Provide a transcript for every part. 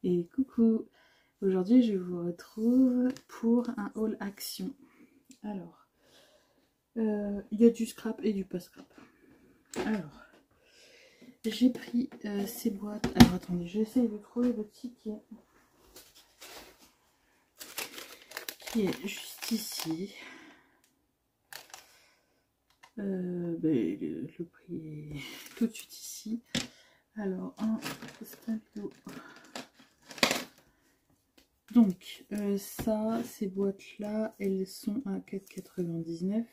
Et coucou, aujourd'hui je vous retrouve pour un haul action. Alors, il y a du scrap et du pas scrap. Alors, j'ai pris ces boîtes. Alors attendez, j'essaie de trouver le ticket qui est juste ici. Le prix est tout de suite ici. Alors, un stabilo. Donc, ces boîtes-là, elles sont à 4,99 €.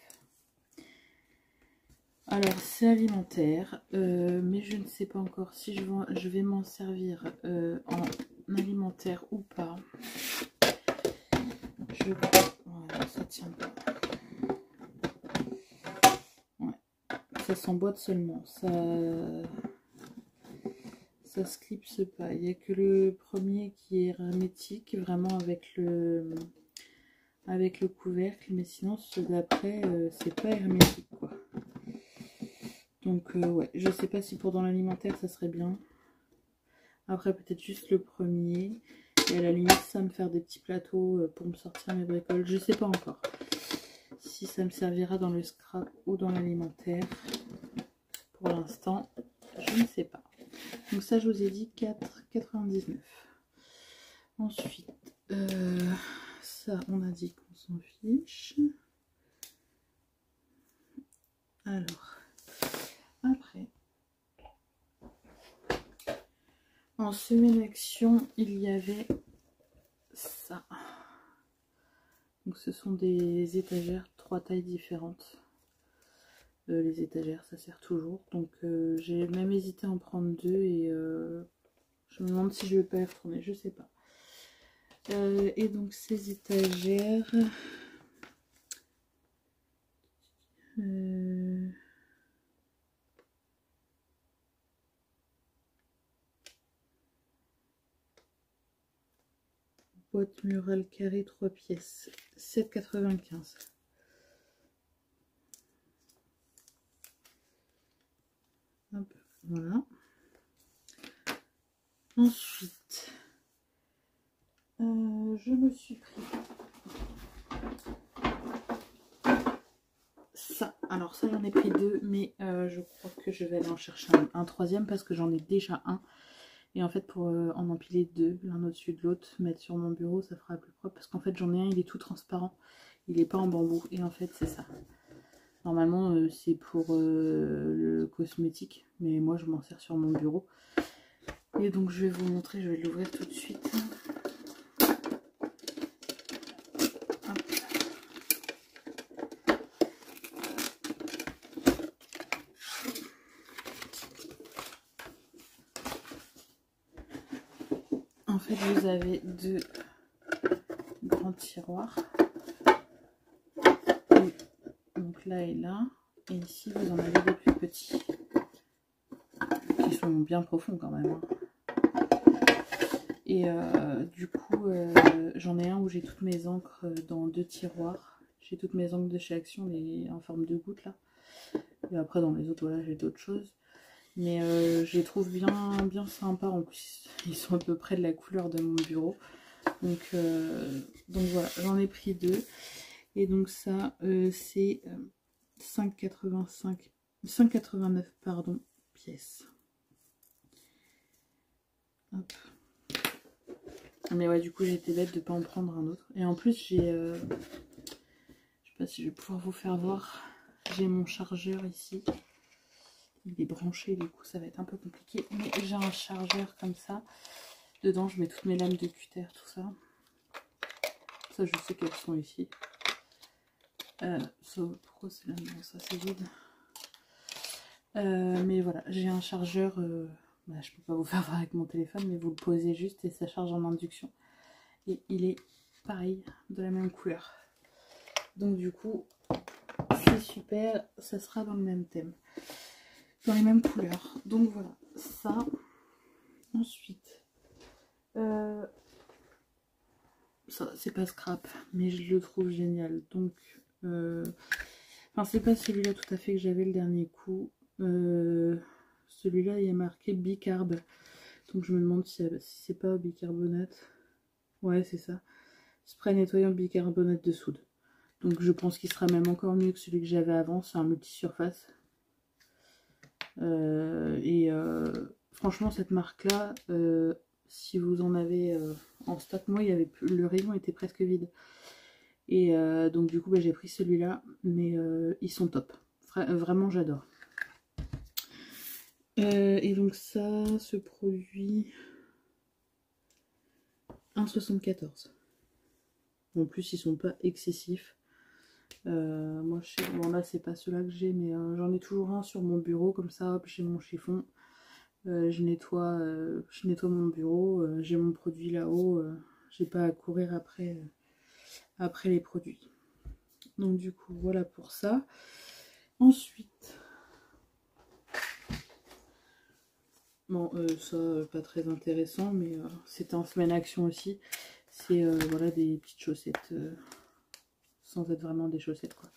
Alors, c'est alimentaire, mais je ne sais pas encore si je vais m'en servir en alimentaire ou pas. Voilà, ça tient pas. Ouais, ça s'emboîte seulement. Ça se clipse pas. Il n'y a que le premier qui est hermétique, vraiment avec le couvercle, mais sinon ceux d'après c'est pas hermétique quoi. Donc ouais, je sais pas si pour dans l'alimentaire ça serait bien. Après peut-être juste le premier, et à la limite ça me faire des petits plateaux pour me sortir mes bricoles. Je sais pas encore si ça me servira dans le scrap ou dans l'alimentaire. Pour l'instant je ne sais pas. Donc ça je vous ai dit 4,99 €. Ensuite ça on a dit qu'on s'en fiche. Alors après, en semaine action, il y avait ça. Donc ce sont des étagères, 3 tailles différentes. Les étagères, ça sert toujours. Donc j'ai même hésité à en prendre 2 et je me demande si je vais pas y retourner, je sais pas. Et donc ces étagères... boîte murale carrée 3 pièces, 7,95 €. Hop, voilà. Ensuite, je me suis pris ça. Alors ça, j'en ai pris 2, mais je crois que je vais aller en chercher un troisième parce que j'en ai déjà un. Et en fait, pour en empiler 2, l'un au-dessus de l'autre, mettre sur mon bureau, ça fera plus propre. Parce qu'en fait, j'en ai un, il est tout transparent. Il n'est pas en bambou. Et en fait, c'est ça. Normalement, c'est pour le cosmétique. Mais moi, je m'en sers sur mon bureau. Et donc, je vais vous montrer. Je vais l'ouvrir tout de suite. En fait, vous avez 2 grands tiroirs. Donc là et là. Et ici, vous en avez des plus petits. Qui sont bien profonds quand même. Et du coup, j'en ai un où j'ai toutes mes encres dans 2 tiroirs. J'ai toutes mes encres de chez Action, en forme de gouttes là. Et après, dans les autres, voilà, j'ai d'autres choses. Mais je les trouve bien sympas. En plus, ils sont à peu près de la couleur de mon bureau. Donc voilà, j'en ai pris 2. Et donc ça, c'est 5,89 pardon, pièces. Hop. Mais ouais, du coup, j'étais bête de ne pas en prendre un autre. Et en plus, j'ai... je sais pas si je vais pouvoir vous faire voir. J'ai mon chargeur ici. Il est branché, du coup, ça va être un peu compliqué. Mais j'ai un chargeur comme ça. Dedans, je mets toutes mes lames de cutter, tout ça. Ça, je sais qu'elles sont ici. Pourquoi c'est là? Non, ça, c'est vide. Mais voilà, j'ai un chargeur... je peux pas vous faire voir avec mon téléphone, mais vous le posez juste et ça charge en induction. Et il est pareil, de la même couleur. Donc du coup, c'est super, ça sera dans le même thème. Dans les mêmes couleurs. Donc voilà, ça. Ensuite, ça c'est pas scrap, mais je le trouve génial. Donc, enfin c'est pas celui-là tout à fait que j'avais le dernier coup. Celui-là il est marqué bicarb. Donc je me demande si c'est pas bicarbonate. Ouais, c'est ça. Spray nettoyant bicarbonate de soude. Donc je pense qu'il sera même encore mieux que celui que j'avais avant. C'est un multi-surface. Franchement, cette marque-là, si vous en avez en stock, moi, le rayon était presque vide. Et donc du coup, bah, j'ai pris celui-là. Mais ils sont top. Vraiment, j'adore. Et donc ça, ce produit 1,74. En plus, ils sont pas excessifs. Moi, bon là, c'est pas ceux-là que j'ai, mais j'en ai toujours un sur mon bureau, comme ça, hop, j'ai mon chiffon. Je nettoie mon bureau, j'ai mon produit là-haut, j'ai pas à courir après les produits. Donc du coup, voilà pour ça. Ensuite, bon, ça, pas très intéressant, mais c'était en semaine action aussi. C'est voilà, des petites chaussettes, sans être vraiment des chaussettes, quoi.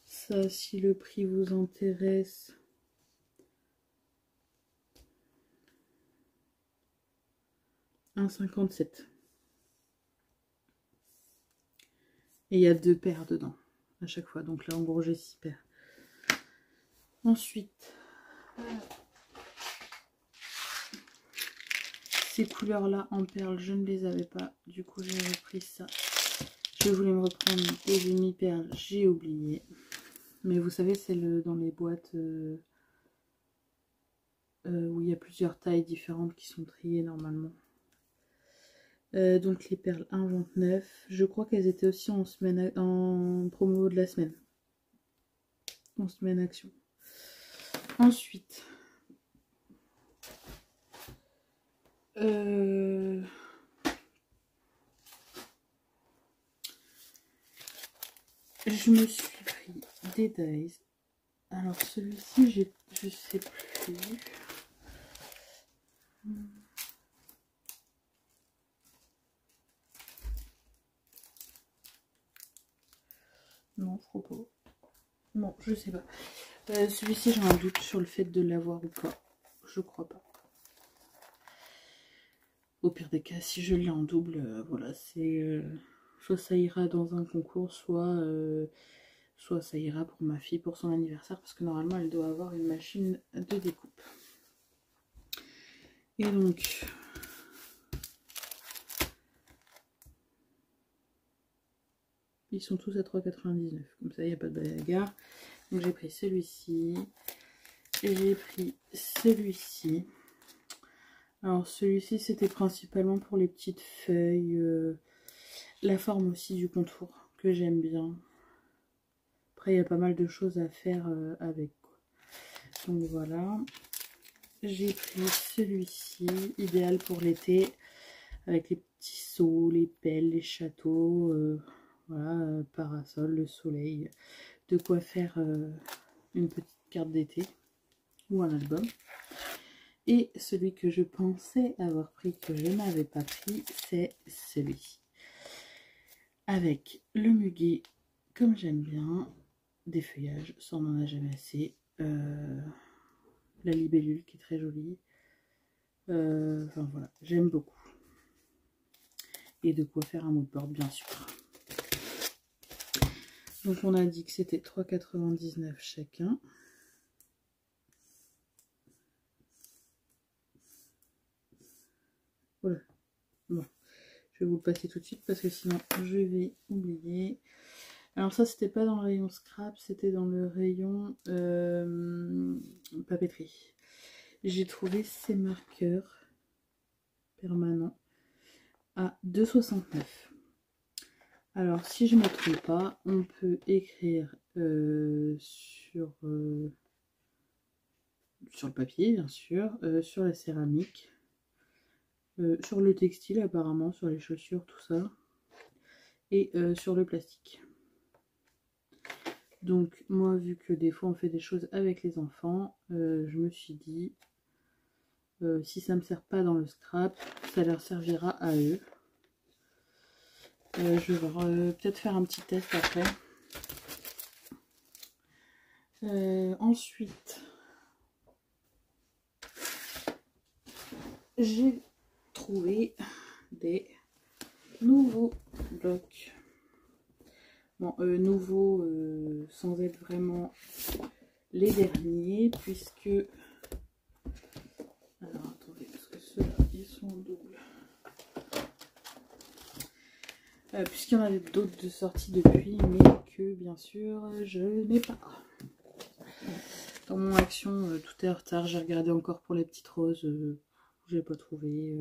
Ça, si le prix vous intéresse, $1,57. Et il y a 2 paires dedans à chaque fois. Donc là, en gros, j'ai 6 paires. Ensuite, ces couleurs-là en perles, je ne les avais pas. Du coup, j'ai repris ça. Je voulais me reprendre des demi-perles. J'ai oublié. Mais vous savez, c'est dans les boîtes où il y a plusieurs tailles différentes qui sont triées normalement. Donc les perles 1,29. Je crois qu'elles étaient aussi en promo de la semaine. En semaine action. Ensuite, je me suis pris des dies. Alors celui-ci, je sais plus. Non, je crois pas. Non, je sais pas. Celui-ci, j'ai un doute sur le fait de l'avoir ou pas. Je crois pas. Au pire des cas, si je l'ai en double, voilà, c'est soit ça ira dans un concours, soit ça ira pour ma fille pour son anniversaire, parce que normalement elle doit avoir une machine de découpe. Et donc, ils sont tous à 3,99, comme ça il n'y a pas de bagarre. Donc j'ai pris celui-ci, et j'ai pris celui-ci. Alors celui-ci c'était principalement pour les petites feuilles, la forme aussi du contour que j'aime bien. Après il y a pas mal de choses à faire avec. Donc voilà. J'ai pris celui-ci, idéal pour l'été, avec les petits seaux, les pelles, les châteaux, voilà, parasol, le soleil. De quoi faire une petite carte d'été ou un album. Et celui que je pensais avoir pris, que je n'avais pas pris, c'est celui-ci. Avec le muguet, comme j'aime bien, des feuillages, ça on n'en a jamais assez. La libellule qui est très jolie. Enfin voilà, j'aime beaucoup. Et de quoi faire un mood board, bien sûr. Donc on a dit que c'était 3,99 chacun. Voilà. Bon, je vais vous le passer tout de suite parce que sinon je vais oublier. Alors ça, c'était pas dans le rayon scrap, c'était dans le rayon papeterie. J'ai trouvé ces marqueurs permanents à 2,69. Alors, si je ne me trompe pas, on peut écrire sur le papier, bien sûr, sur la céramique, sur le textile apparemment, sur les chaussures, tout ça, et sur le plastique. Donc, moi, vu que des fois on fait des choses avec les enfants, je me suis dit, si ça ne me sert pas dans le scrap, ça leur servira à eux. Je vais peut-être faire un petit test après. Ensuite, j'ai trouvé des nouveaux blocs. Bon, nouveaux sans être vraiment les derniers, puisque... Alors, attendez, parce que ceux-là, ils sont en double. Puisqu'il y en a d'autres de sortie depuis, mais que, bien sûr, je n'ai pas. Dans mon action, tout est en retard. J'ai regardé encore pour les petites roses. J'ai pas trouvé.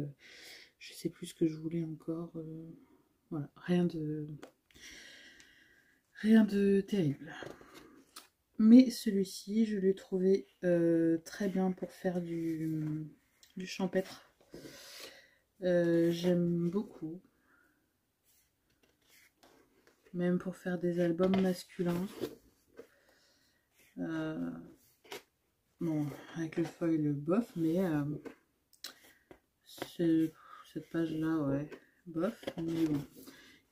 Je sais plus ce que je voulais encore. Voilà, rien de terrible. Mais celui-ci, je l'ai trouvé très bien pour faire du champêtre. J'aime beaucoup. Même pour faire des albums masculins. Bon, avec le foil bof, mais cette page-là, ouais, bof. Mais bon,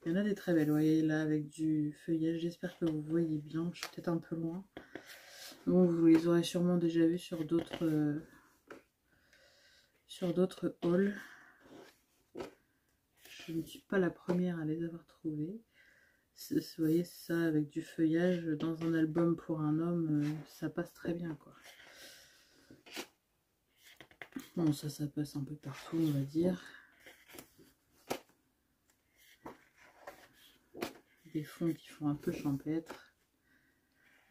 il y en a des très belles. Vous voyez là, avec du feuillage. J'espère que vous voyez bien. Je suis peut-être un peu loin. Bon, vous les aurez sûrement déjà vus sur d'autres hauls. Je ne suis pas la première à les avoir trouvés. Vous voyez ça avec du feuillage dans un album pour un homme, ça passe très bien quoi. Bon, ça passe un peu partout, on va dire. Des fonds qui font un peu champêtre.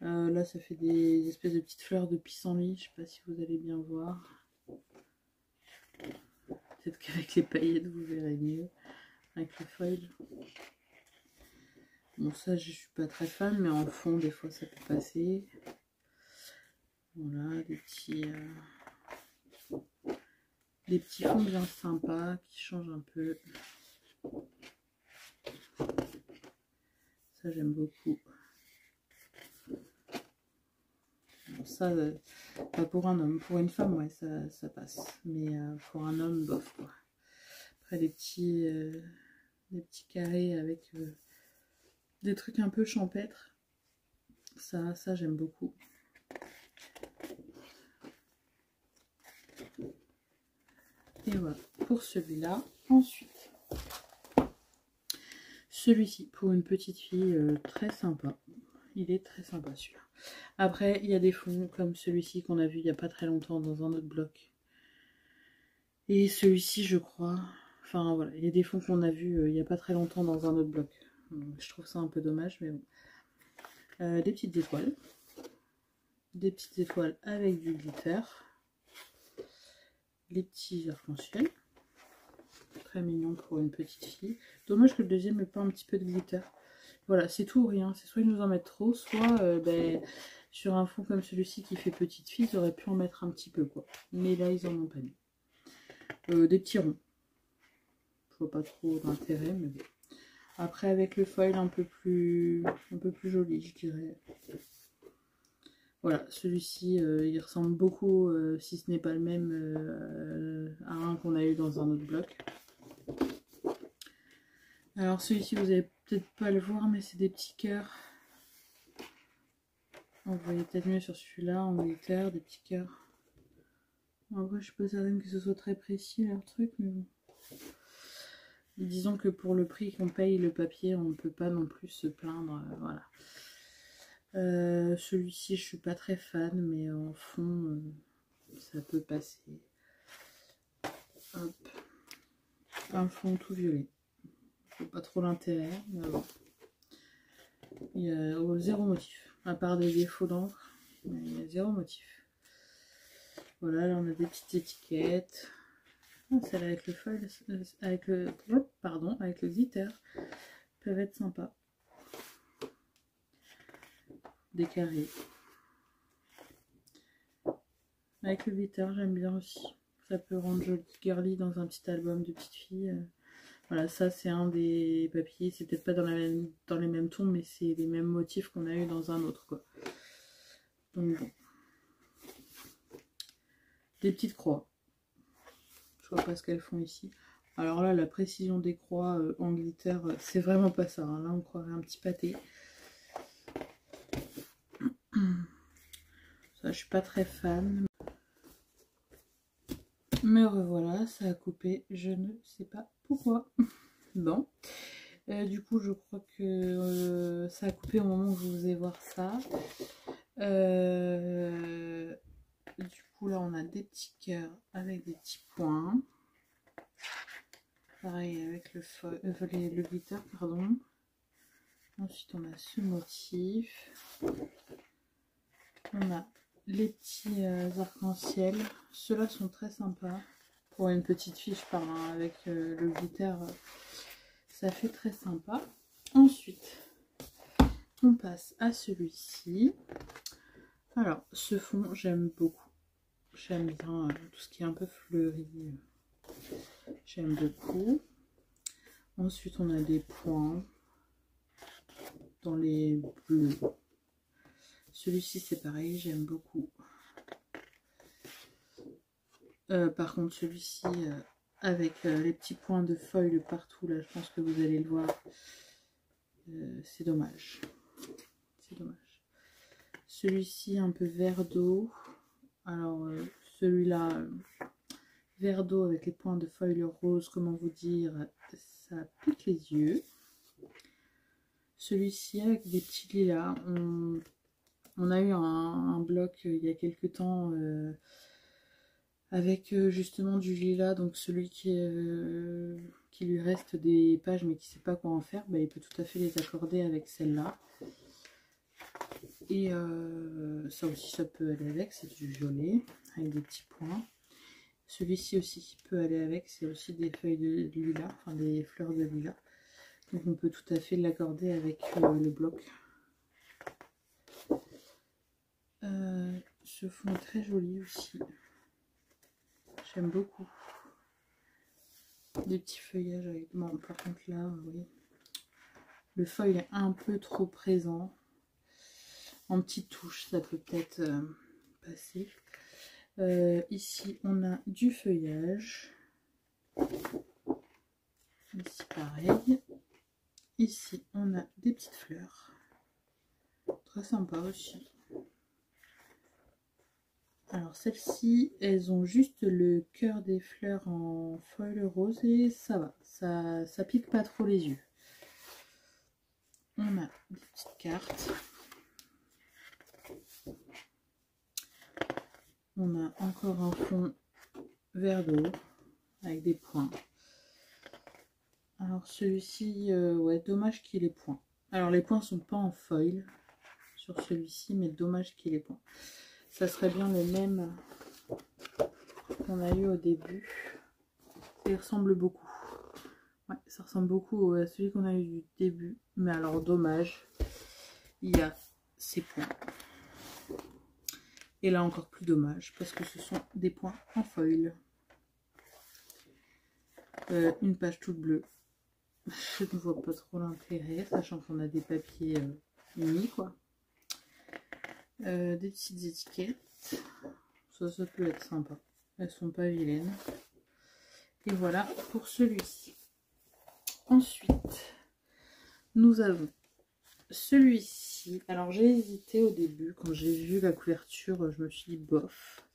Là, ça fait des espèces de petites fleurs de pissenlit. Je sais pas si vous allez bien voir. Peut-être qu'avec les paillettes, vous verrez mieux. Avec le foil. Bon, ça, je suis pas très fan, mais en fond, des fois, ça peut passer. Voilà, des petits fonds bien sympas qui changent un peu. Ça, j'aime beaucoup. Bon, ça, pas pour un homme. Pour une femme, ouais, ça passe. Mais pour un homme, bof, quoi. Après, des petits carrés avec des trucs un peu champêtres. Ça j'aime beaucoup. Et voilà, pour celui-là. Ensuite, celui-ci, pour une petite fille, très sympa. Il est très sympa, celui-là. Après, il y a des fonds comme celui-ci qu'on a vu il n'y a pas très longtemps dans un autre bloc. Et celui-ci, je crois... Enfin, voilà, il y a des fonds qu'on a vu il n'y a pas très longtemps dans un autre bloc. Je trouve ça un peu dommage, mais bon. Des petites étoiles. Des petites étoiles avec du glitter. Les petits arcs-en-ciel. Très mignon pour une petite fille. Dommage que le deuxième n'ait pas un petit peu de glitter. Voilà, c'est tout ou rien. C'est soit ils nous en mettent trop, soit sur un fond comme celui-ci qui fait petite fille, ils auraient pu en mettre un petit peu, quoi. Mais là, ils en ont pas mis. Des petits ronds. Je vois pas trop d'intérêt, mais bon. Après, avec le foil un peu plus joli, je dirais. Voilà, celui-ci, il ressemble beaucoup, si ce n'est pas le même, à un qu'on a eu dans un autre bloc. Alors celui-ci, vous allez peut-être pas le voir, mais c'est des petits cœurs. Vous voyez peut-être mieux sur celui-là, en glitter, des petits cœurs. En vrai, je suis pas certaine que ce soit très précis leur truc, mais bon. Disons que pour le prix qu'on paye le papier, on ne peut pas non plus se plaindre, voilà. Celui-ci, je suis pas très fan, mais en fond, ça peut passer. Hop. Un fond tout violet. Je vois pas trop l'intérêt, mais bon. Il y a zéro motif, à part des défauts d'encre, mais il y a zéro motif. Voilà, là on a des petites étiquettes. Celle avec le foil, avec le glitter, peuvent être sympas. Des carrés. Avec le glitter, j'aime bien aussi. Ça peut rendre joli, girly dans un petit album de petite fille. Voilà, ça c'est un des papiers. C'est peut-être pas dans les mêmes tons, mais c'est les mêmes motifs qu'on a eu dans un autre, quoi. Donc bon. Des petites croix. Je vois pas ce qu'elles font ici. Alors là, la précision des croix en glitter, c'est vraiment pas ça. Hein. Là, on croirait un petit pâté. Ça, je suis pas très fan. Me revoilà, ça a coupé, je ne sais pas pourquoi. Bon, du coup je crois que ça a coupé au moment où je vous ai voir ça. Du coup là on a des petits cœurs avec des petits points. Pareil avec le glitter, pardon. Ensuite on a ce motif. On a les petits arcs-en-ciel. Ceux-là sont très sympas. Pour une petite fille, je parle, hein, avec le glitter, ça fait très sympa. Ensuite, on passe à celui-ci. Alors, ce fond, j'aime beaucoup. J'aime bien tout ce qui est un peu fleuri. J'aime beaucoup. Ensuite, on a des points dans les bleus. Celui-ci, c'est pareil, j'aime beaucoup. Par contre, celui-ci, avec les petits points de feuilles partout, là, je pense que vous allez le voir. C'est dommage. C'est dommage. Celui-ci, un peu vert d'eau. Alors, celui-là, vert d'eau avec les points de feuilles roses, comment vous dire, ça pique les yeux. Celui-ci, avec des petits lilas. On a eu un bloc il y a quelques temps avec justement du lilas, donc celui qui lui reste des pages mais qui ne sait pas quoi en faire, bah, il peut tout à fait les accorder avec celle-là. Et ça aussi, ça peut aller avec, c'est du violet avec des petits points. Celui-ci aussi qui peut aller avec, c'est aussi des feuilles de lilas, enfin des fleurs de lilas. Donc on peut tout à fait l'accorder avec le bloc. Ce fond est très joli aussi. J'aime beaucoup. Des petits feuillages avec... Bon, par contre là, oui. Le feuille est un peu trop présent. En petites touches, ça peut peut-être passer. Ici, on a du feuillage. Ici, pareil. Ici, on a des petites fleurs. Très sympa aussi. Alors, celles-ci, elles ont juste le cœur des fleurs en feuilles rose et ça va. Ça pique pas trop les yeux. On a des petites cartes. On a encore un fond vert d'eau avec des points. Alors celui-ci, ouais, dommage qu'il ait les points. Alors les points sont pas en foil sur celui-ci, mais dommage qu'il ait les points. Ça serait bien le même qu'on a eu au début. Ça ressemble beaucoup. Ouais, ça ressemble beaucoup à celui qu'on a eu du début. Mais alors dommage, il y a ces points. Et là encore plus dommage parce que ce sont des points en foil. Une page toute bleue. Je ne vois pas trop l'intérêt, sachant qu'on a des papiers unis, quoi. Des petites étiquettes. Ça peut être sympa. Elles sont pas vilaines. Et voilà pour celui-ci. Ensuite, nous avons celui-ci. Alors j'ai hésité au début, quand j'ai vu la couverture, je me suis dit bof.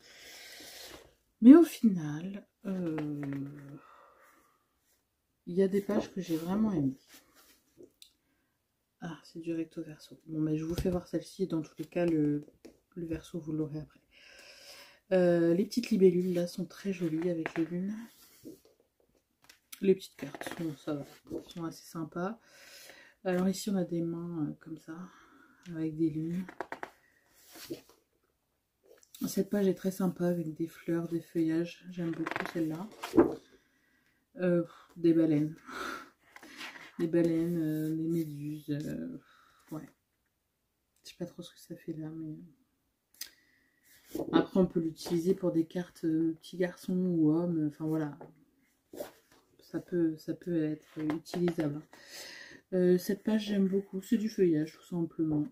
Mais au final, il y a des pages que j'ai vraiment aimées. Ah, c'est du recto verso. Bon, mais je vous fais voir celle-ci et dans tous les cas, le verso, vous l'aurez après. Les petites libellules, là, sont très jolies avec les lunes. Les petites cartes, ça va, sont assez sympas. Alors ici, on a des mains comme ça, avec des lunes. Cette page est très sympa avec des fleurs, des feuillages. J'aime beaucoup celle-là. Des baleines. Des baleines, des méduses. Ouais. Je sais pas trop ce que ça fait là, mais... Après, on peut l'utiliser pour des cartes petits garçons ou hommes. Enfin, voilà. Ça peut être utilisable. Cette page, j'aime beaucoup. C'est du feuillage, tout simplement.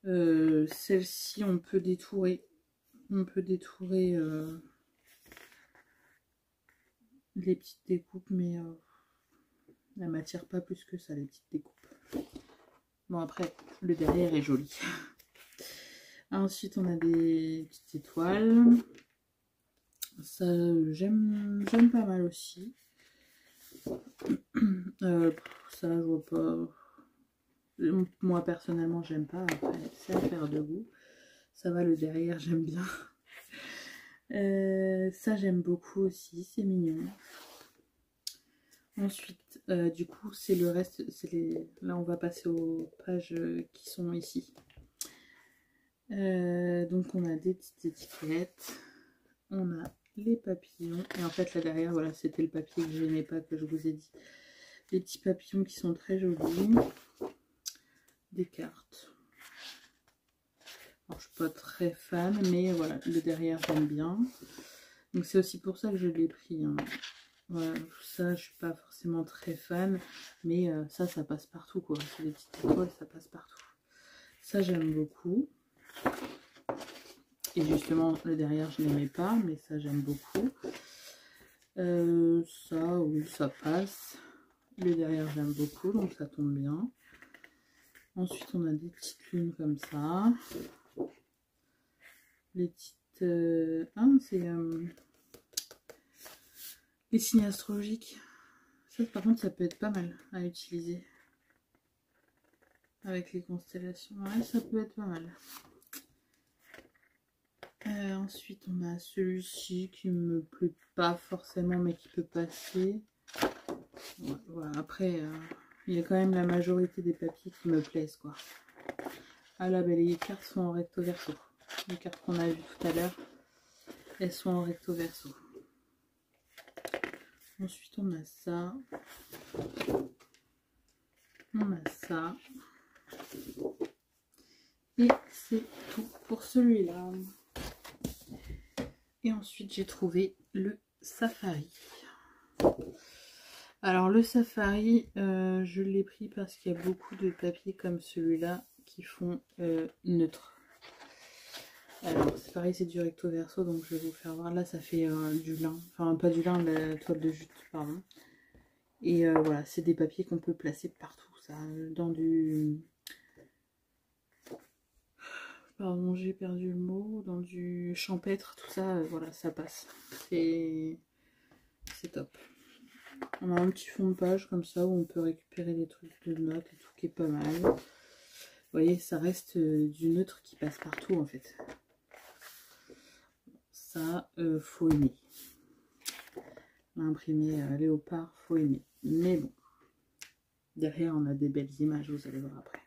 Celle-ci, on peut détourer. On peut détourer les petites découpes, mais elle m'attire pas plus que ça, les petites découpes. Bon, après, le derrière est joli. Ensuite, on a des petites étoiles. Ça, j'aime pas mal aussi. Ça, je vois pas. Moi, personnellement, j'aime pas. Après, c'est à faire de goût. Ça va, le derrière, j'aime bien. Ça, j'aime beaucoup aussi. C'est mignon. Ensuite, du coup, c'est le reste. Là, on va passer aux pages qui sont ici. Donc, on a des petites étiquettes. On a les papillons. Et en fait, là derrière, voilà, c'était le papier que je n'aimais pas, que je vous ai dit. Les petits papillons qui sont très jolis. Des cartes. Alors, je suis pas très fan, mais voilà, le derrière, j'aime bien. Donc, c'est aussi pour ça que je l'ai pris. Hein. Voilà, ça, je suis pas forcément très fan, mais ça passe partout, quoi. C'est des petites étoiles, ça passe partout. Ça, j'aime beaucoup. Et justement, le derrière, je n'aimais pas, mais ça, j'aime beaucoup. Ça, oui, ça passe. Le derrière, j'aime beaucoup, donc ça tombe bien. Ensuite, on a des petites lunes comme ça. Les petites... c'est... les signes astrologiques. Ça, par contre, ça peut être pas mal à utiliser. Avec les constellations. Ouais, ça peut être pas mal. Ensuite, on a celui-ci qui me plaît pas forcément, mais qui peut passer. Ouais, voilà. Après, il y a quand même la majorité des papiers qui me plaisent, quoi. Ah là, ben, les cartes sont en recto verso. Les cartes qu'on a vues tout à l'heure, elles sont en recto verso. Ensuite, on a ça. On a ça. Et c'est tout pour celui-là. Et ensuite, j'ai trouvé le safari. Alors, le safari, je l'ai pris parce qu'il y a beaucoup de papiers comme celui-là qui font neutre. Alors, c'est pareil, c'est du recto verso, donc je vais vous faire voir. Là, ça fait du lin. Enfin, pas du lin, la toile de jute, pardon. Et voilà, c'est des papiers qu'on peut placer partout. Ça, dans du... Pardon, j'ai perdu le mot. Dans du champêtre, tout ça, voilà, ça passe. C'est top. On a un petit fond de page comme ça, où on peut récupérer des trucs de notes et tout, qui est pas mal. Vous voyez, ça reste du neutre qui passe partout, en fait. Ça, faut aimer. L'imprimé léopard, faut aimer. Mais bon, derrière, on a des belles images, vous allez voir après.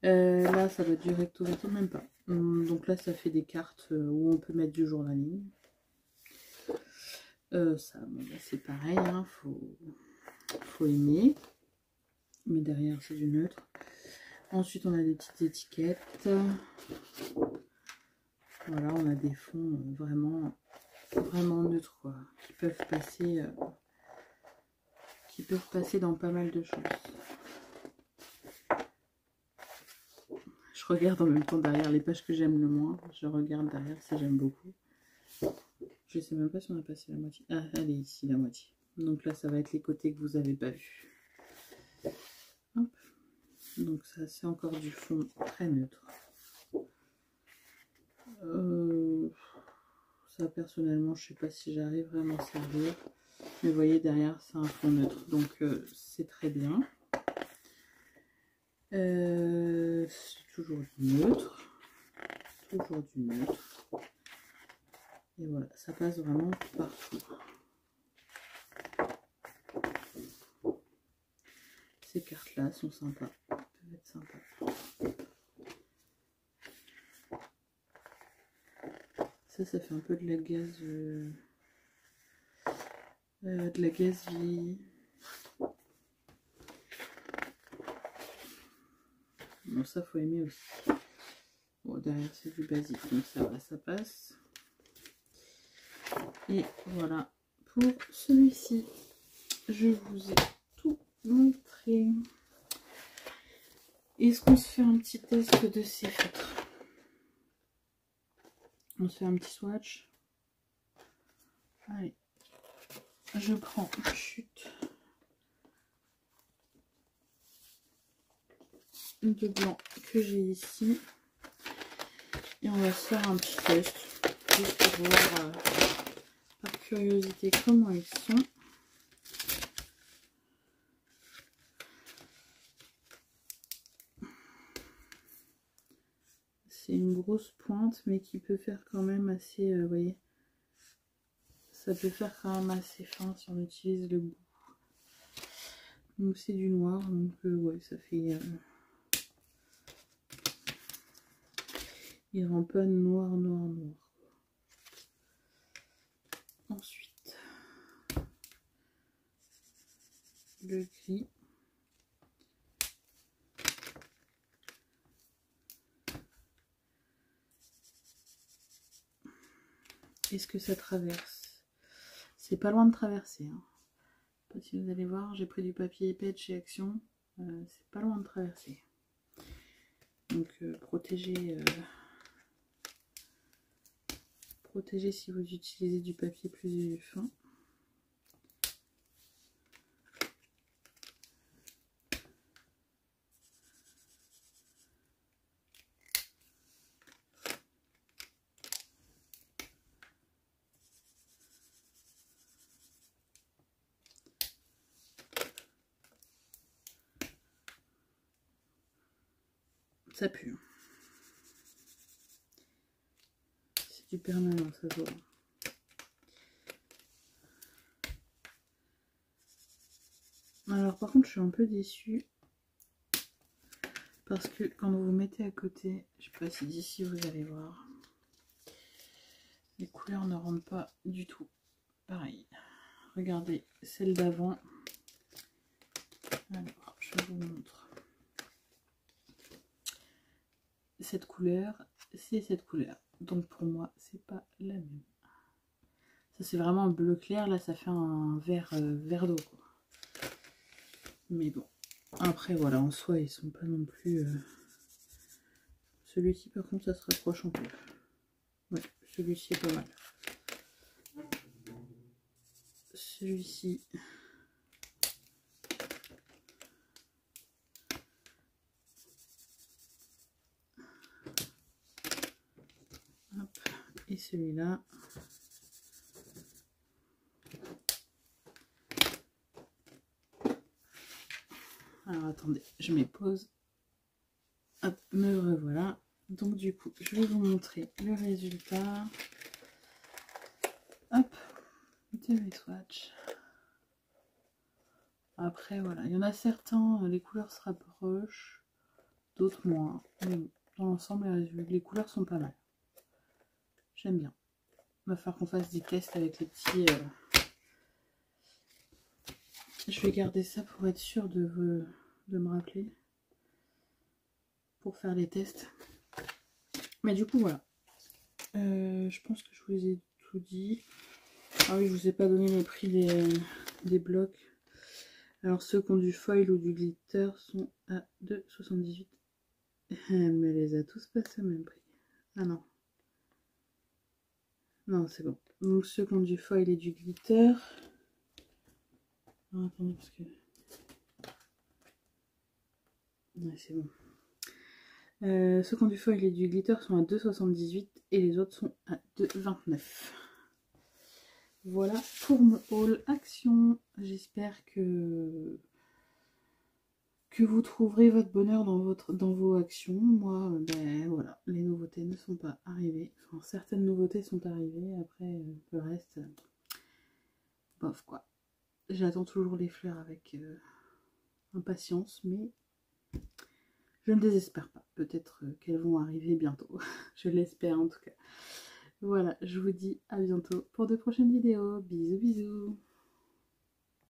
Là, ça va être du recto verso, même pas. Donc là, ça fait des cartes où on peut mettre du journaling. Ça, bon, bah, c'est pareil, hein, faut aimer. Mais derrière, c'est du neutre. Ensuite, on a des petites étiquettes. Voilà, on a des fonds vraiment neutres, quoi, qui peuvent passer dans pas mal de choses. Je regarde en même temps derrière les pages que j'aime le moins. Je regarde derrière, ça j'aime beaucoup. Je sais même pas si on a passé la moitié. Ah, elle est ici, la moitié. Donc là, ça va être les côtés que vous n'avez pas vus. Hop. Donc ça, c'est encore du fond très neutre. Ça, personnellement, je sais pas si j'arrive vraiment à m'en servir. Mais vous voyez, derrière, c'est un fond neutre. Donc, c'est très bien. C'est toujours du neutre. Toujours du neutre. Et voilà, ça passe vraiment partout. Ces cartes-là sont sympas. Peuvent être sympas. Ça fait un peu de la gaze... de la gazerie. Bon, ça, faut aimer aussi. Bon, derrière, c'est du basique, donc ça va, ça passe. Et voilà pour celui-ci. Je vous ai tout montré. Est-ce qu'on se fait un petit test de ces feutres? On se fait un petit swatch. Allez, je prends chute de blanc que j'ai ici. Et on va se faire un petit test. juste pour voir par curiosité comment ils sont. C'est une grosse pointe, mais qui peut faire quand même assez, vous voyez, ça peut faire quand même assez fin si on utilise le bout. Donc c'est du noir, donc ouais, ça fait... il rend pas noir. Ensuite, le gris. Est-ce que ça traverse? C'est pas loin de traverser. Hein. Pas si vous allez voir, j'ai pris du papier épais de chez Action. C'est pas loin de traverser. Donc protégez si vous utilisez du papier plus fin. Ça pue. C'est du permanent, ça se voit. Alors par contre, je suis un peu déçue. Parce que quand vous vous mettez à côté, je sais pas si d'ici vous allez voir, les couleurs ne rendent pas du tout pareil. Regardez celle d'avant. Alors, je vous montre. Cette couleur, c'est cette couleur. Donc pour moi, c'est pas la même. Ça c'est vraiment un bleu clair, là ça fait un vert, vert d'eau. Mais bon, après voilà, en soi ils sont pas non plus... Celui-ci par contre ça se rapproche un peu. Ouais, celui-ci est pas mal. Celui-ci... Et celui-là. Alors attendez, je mets pause. Hop, me revoilà. Donc du coup, je vais vous montrer le résultat. Hop, de mes swatchs. Après voilà, il y en a certains, les couleurs se rapprochent, d'autres moins. Mais bon, dans l'ensemble, les couleurs sont pas mal. J'aime bien. Il va falloir qu'on fasse des tests avec les petits... Je vais garder ça pour être sûre de me rappeler. Pour faire les tests. Mais du coup, voilà. Je pense que je vous ai tout dit. Ah oui, je vous ai pas donné le prix des blocs. Alors, ceux qui ont du foil ou du glitter sont à 2,78. Elle me les a tous passés au même prix. Ah non. Non, c'est bon. Donc, ceux qui ont du foil et du glitter... Ah, attendez, parce que... Ouais, c'est bon. Ceux qui ont du foil et du glitter sont à 2,78 et les autres sont à 2,29. Voilà pour mon haul Action. J'espère que vous trouverez votre bonheur dans vos actions. Moi, ben voilà, les nouveautés ne sont pas arrivées. Enfin, certaines nouveautés sont arrivées. Après, le reste, bof quoi. J'attends toujours les fleurs avec impatience, mais je ne désespère pas. Peut-être qu'elles vont arriver bientôt. Je l'espère en tout cas. Voilà, je vous dis à bientôt pour de prochaines vidéos. Bisous, bisous.